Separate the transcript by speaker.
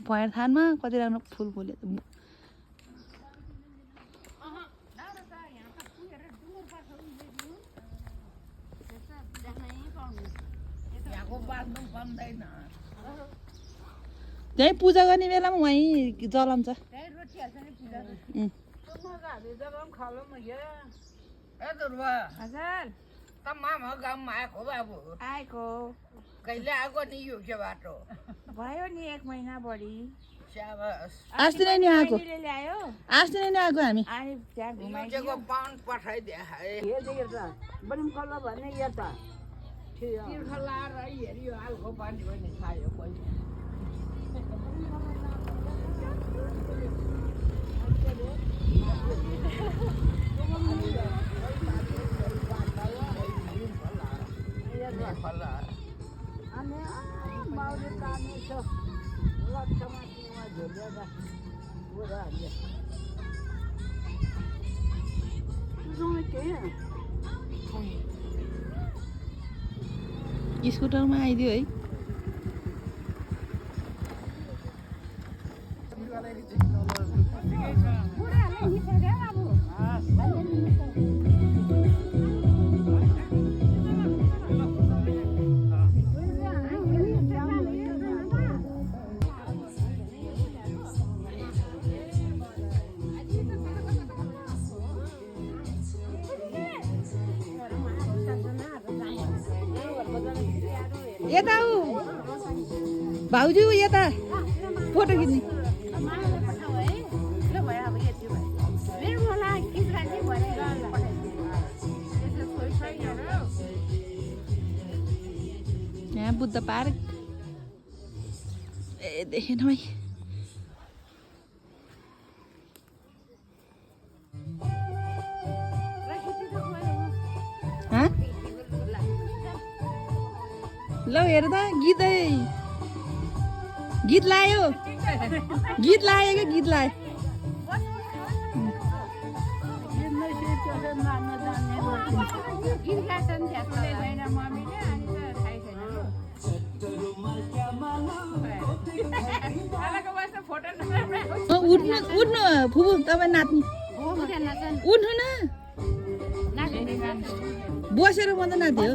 Speaker 1: भएर थानमा कति राम्रो फुल फुल्यो त्यही पूजा गर्ने बेलामा वहीँ जलाउँछ
Speaker 2: आएको कहिले आएको नि यो के बाटो भयो नि 1 महिना बढी
Speaker 1: अस्ति नै नि आएको अस्ति नै आएको हामी
Speaker 2: त्यहाँ घुमाइदियो पाउन्ड पठाइदियो बनिमकल्ला भन्ने यता तिर्खा लाएर हेरियो हालको पानी पनि खायो पैसा बाउले काने छ लक्षमा तिमीमा झोल्दा बुढा
Speaker 1: स्कुटरमा आइदियो है यता ऊ भाउजू यता फोटो खिच्ने यहाँ बुद्ध पार्क ए देखेन भाइ ल हेर त गीत लायो क्या गीत लायो उठ्नु फुपू तपाईँ नाच्ने उठ्नु न बसेर मात्रै नाच्यो